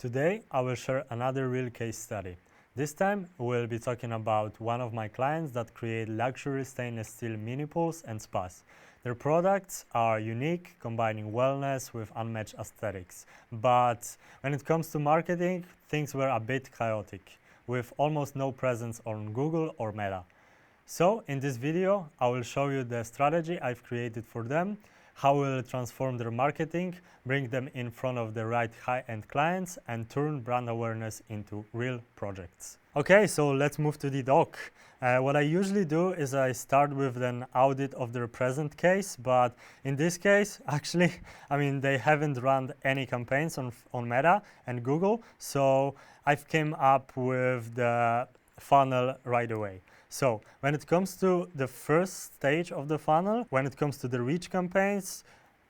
Today I will share another real case study. This time we'll be talking about one of my clients that create luxury stainless steel mini pools and spas. Their products are unique, combining wellness with unmatched aesthetics. But when it comes to marketing, things were a bit chaotic, with almost no presence on Google or Meta. So in this video, I will show you the strategy I've created for them, how we'll transform their marketing, bring them in front of the right high-end clients, and turn brand awareness into real projects. Okay, so let's move to the doc. What I usually do is I start with an audit of their present case, but in this case, actually, they haven't run any campaigns on Meta and Google, so I've came up with the funnel right away. So when it comes to the first stage of the funnel, when it comes to the reach campaigns,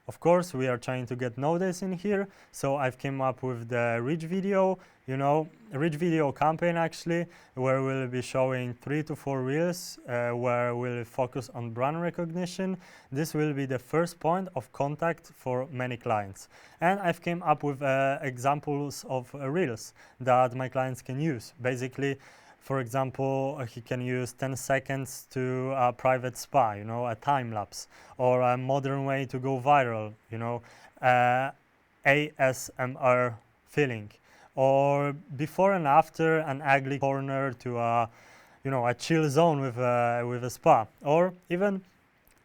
of course, we are trying to get noticed in here. So I've came up with the reach video, a reach video campaign actually, where we'll be showing 3 to 4 reels, where we'll focus on brand recognition. This will be the first point of contact for many clients. And I've came up with examples of reels that my clients can use. Basically, for example, he can use 10 seconds to a private spa, a time lapse, or a modern way to go viral, ASMR feeling, or before and after an ugly corner to a chill zone with a spa, or even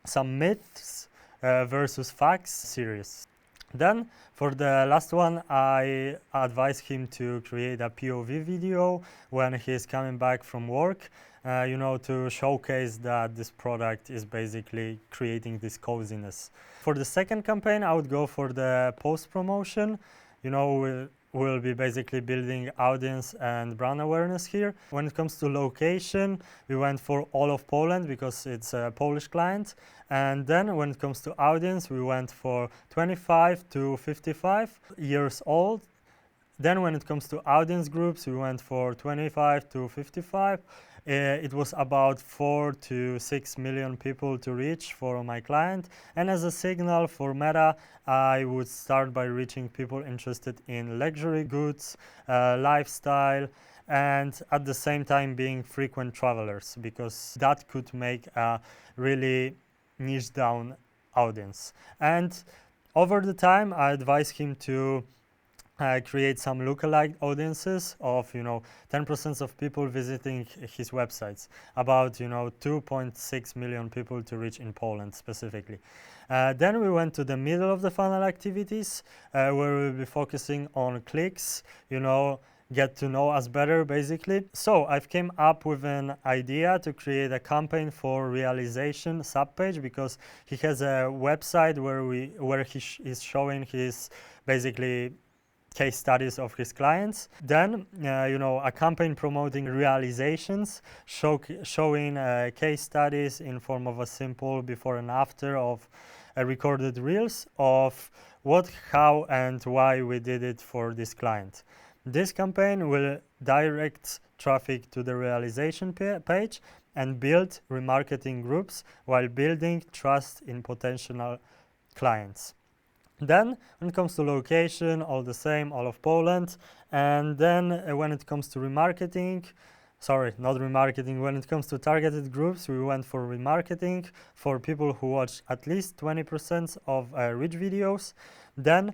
some myths versus facts series. Then for the last one, I advise him to create a POV video when he's coming back from work, to showcase that this product is basically creating this coziness. For the second campaign, I would go for the post promotion. We'll be basically building audience and brand awareness here. When it comes to location, we went for all of Poland because it's a Polish client. And then when it comes to audience, we went for 25 to 55 years old. Then when it comes to audience groups, we went for 25 to 55. It was about 4 to 6 million people to reach for my client. And as a signal for Meta, I would start by reaching people interested in luxury goods, lifestyle, and at the same time being frequent travelers, because that could make a really niche down audience. And over the time, I advise him to create some lookalike audiences of 10% of people visiting his websites, about 2.6 million people to reach in Poland specifically. Then we went to the middle of the funnel activities, where we'll be focusing on clicks, get to know us better basically. So I've came up with an idea to create a campaign for realization subpage, because he has a website where he is showing his basically case studies of his clients. Then, a campaign promoting realizations, showing case studies in form of a simple before and after of recorded reels of what, how, and why we did it for this client. This campaign will direct traffic to the realization page and build remarketing groups while building trust in potential clients. Then, when it comes to location, all the same, all of Poland. And then when it comes to when it comes to targeted groups, we went for remarketing for people who watch at least 20% of reach videos. Then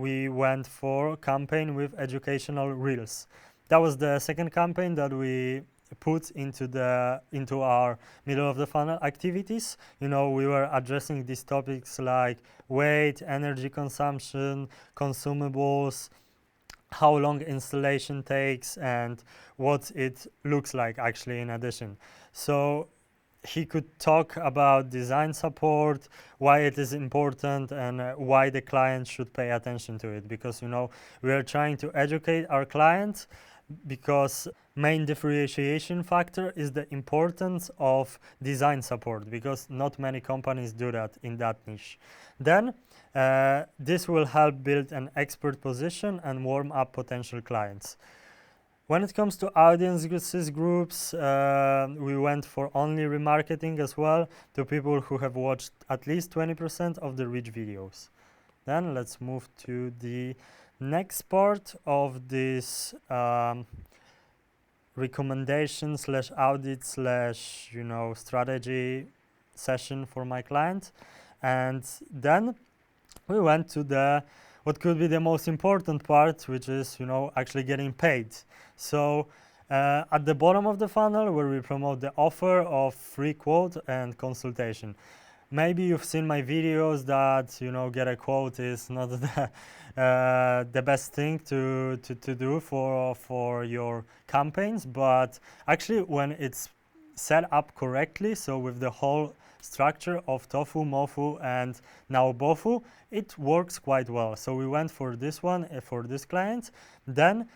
we went for campaign with educational reels. That was the second campaign that we put into our middle of the funnel activities. We were addressing these topics like weight, energy consumption, consumables, how long installation takes, and what it looks like actually in addition. So he could talk about design support, why it is important, and why the client should pay attention to it, because we are trying to educate our clients, because main differentiation factor is the importance of design support, because not many companies do that in that niche. Then this will help build an expert position and warm up potential clients. When it comes to audiences groups, we went for only remarketing as well to people who have watched at least 20% of the reach videos. Then let's move to the Next part of this recommendation slash audit slash strategy session for my client, and then we went to the what could be the most important part, which is actually getting paid. So at the bottom of the funnel, where we promote the offer of free quote and consultation. Maybe you've seen my videos that get a quote is not the best thing to do for your campaigns, but actually when it's set up correctly, so with the whole structure of tofu, mofu, and now bofu, it works quite well. So we went for this one for this client. Then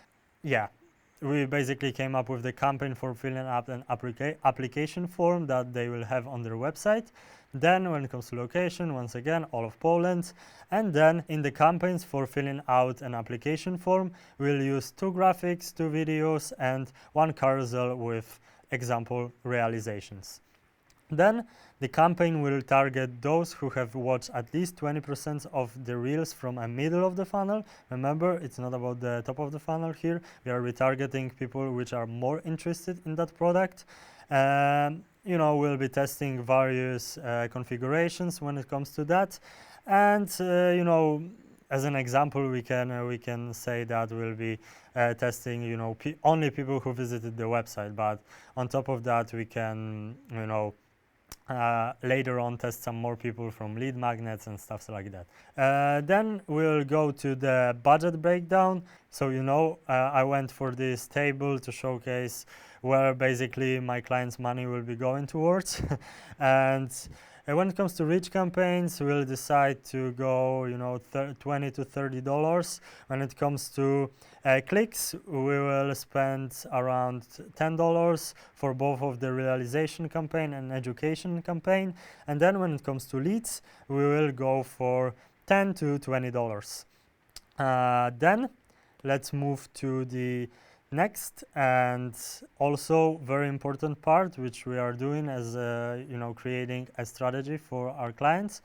we basically came up with the campaign for filling up an application form that they will have on their website. Then when it comes to location, once again, all of Poland. And then in the campaigns for filling out an application form, we'll use 2 graphics, 2 videos, and 1 carousel with example realizations. Then the campaign will target those who have watched at least 20% of the reels from a middle of the funnel. Remember, it's not about the top of the funnel here. We are retargeting people which are more interested in that product. We'll be testing various configurations when it comes to that. And, as an example, we can say that we'll be testing, only people who visited the website. But on top of that, we can, later on test some more people from lead magnets and stuff like that. Then we'll go to the budget breakdown. So I went for this table to showcase where basically my client's money will be going towards. And when it comes to reach campaigns, we'll decide to go $20 to $30. When it comes to clicks, we will spend around $10 for both of the realization campaign and education campaign. And then when it comes to leads, we will go for $10 to $20. Then let's move to the next and also very important part, which we are doing as creating a strategy for our clients.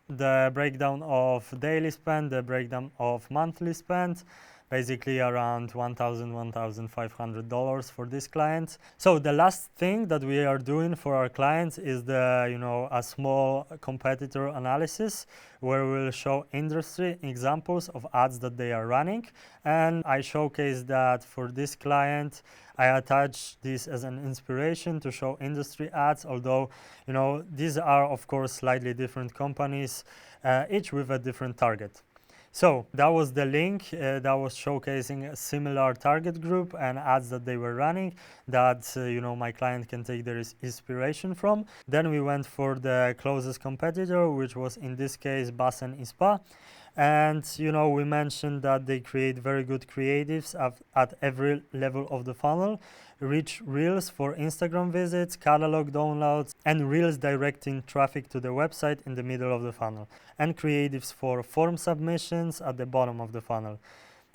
The breakdown of daily spend, the breakdown of monthly spend, basically around $1,500 for this client. So the last thing that we are doing for our clients is the a small competitor analysis, where we'll show industry examples of ads that they are running. And I showcase that for this client, I attach this as an inspiration to show industry ads, although these are of course slightly different companies, each with a different target. So that was the link that was showcasing a similar target group and ads that they were running that my client can take their inspiration from. Then we went for the closest competitor, which was in this case Basen i Spa. And we mentioned that they create very good creatives at every level of the funnel. Rich reels for Instagram visits, catalog downloads, and reels directing traffic to the website in the middle of the funnel, and creatives for form submissions at the bottom of the funnel.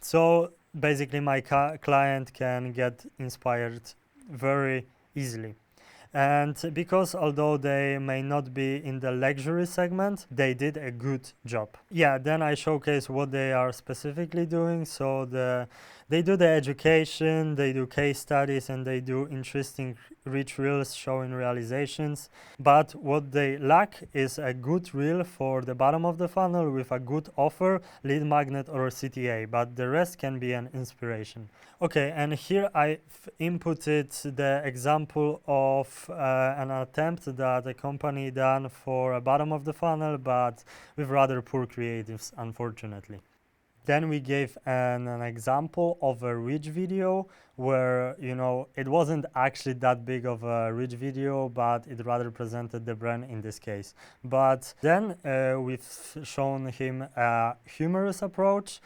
So basically my client can get inspired very easily. And because although they may not be in the luxury segment, they did a good job. Then I showcase what they are specifically doing. So they do the education, they do case studies, and they do interesting rich reels showing realizations. But what they lack is a good reel for the bottom of the funnel with a good offer, lead magnet, or CTA, but the rest can be an inspiration. Okay, and here I've inputted the example of an attempt that a company done for a bottom of the funnel, but with rather poor creatives, unfortunately. Then we gave an example of a reach video where, it wasn't actually that big of a reach video, but it rather presented the brand in this case. But then we've shown him a humorous approach.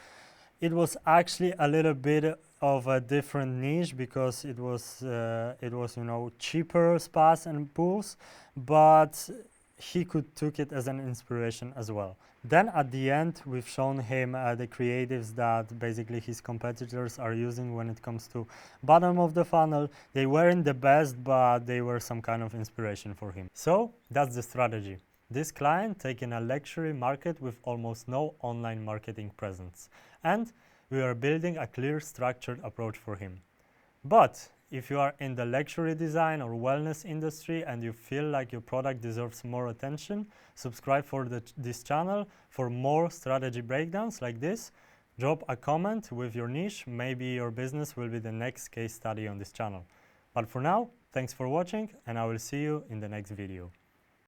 It was actually a little bit of a different niche because it was cheaper spas and pools, but he took it as an inspiration as well. Then at the end, we've shown him the creatives that basically his competitors are using when it comes to bottom of the funnel. They weren't the best, but they were some kind of inspiration for him. So that's the strategy. This client taking a luxury market with almost no online marketing presence. And we are building a clear, structured approach for him. But if you are in the luxury design or wellness industry and you feel like your product deserves more attention, subscribe for this channel for more strategy breakdowns like this. Drop a comment with your niche. Maybe your business will be the next case study on this channel. But for now, thanks for watching, and I will see you in the next video.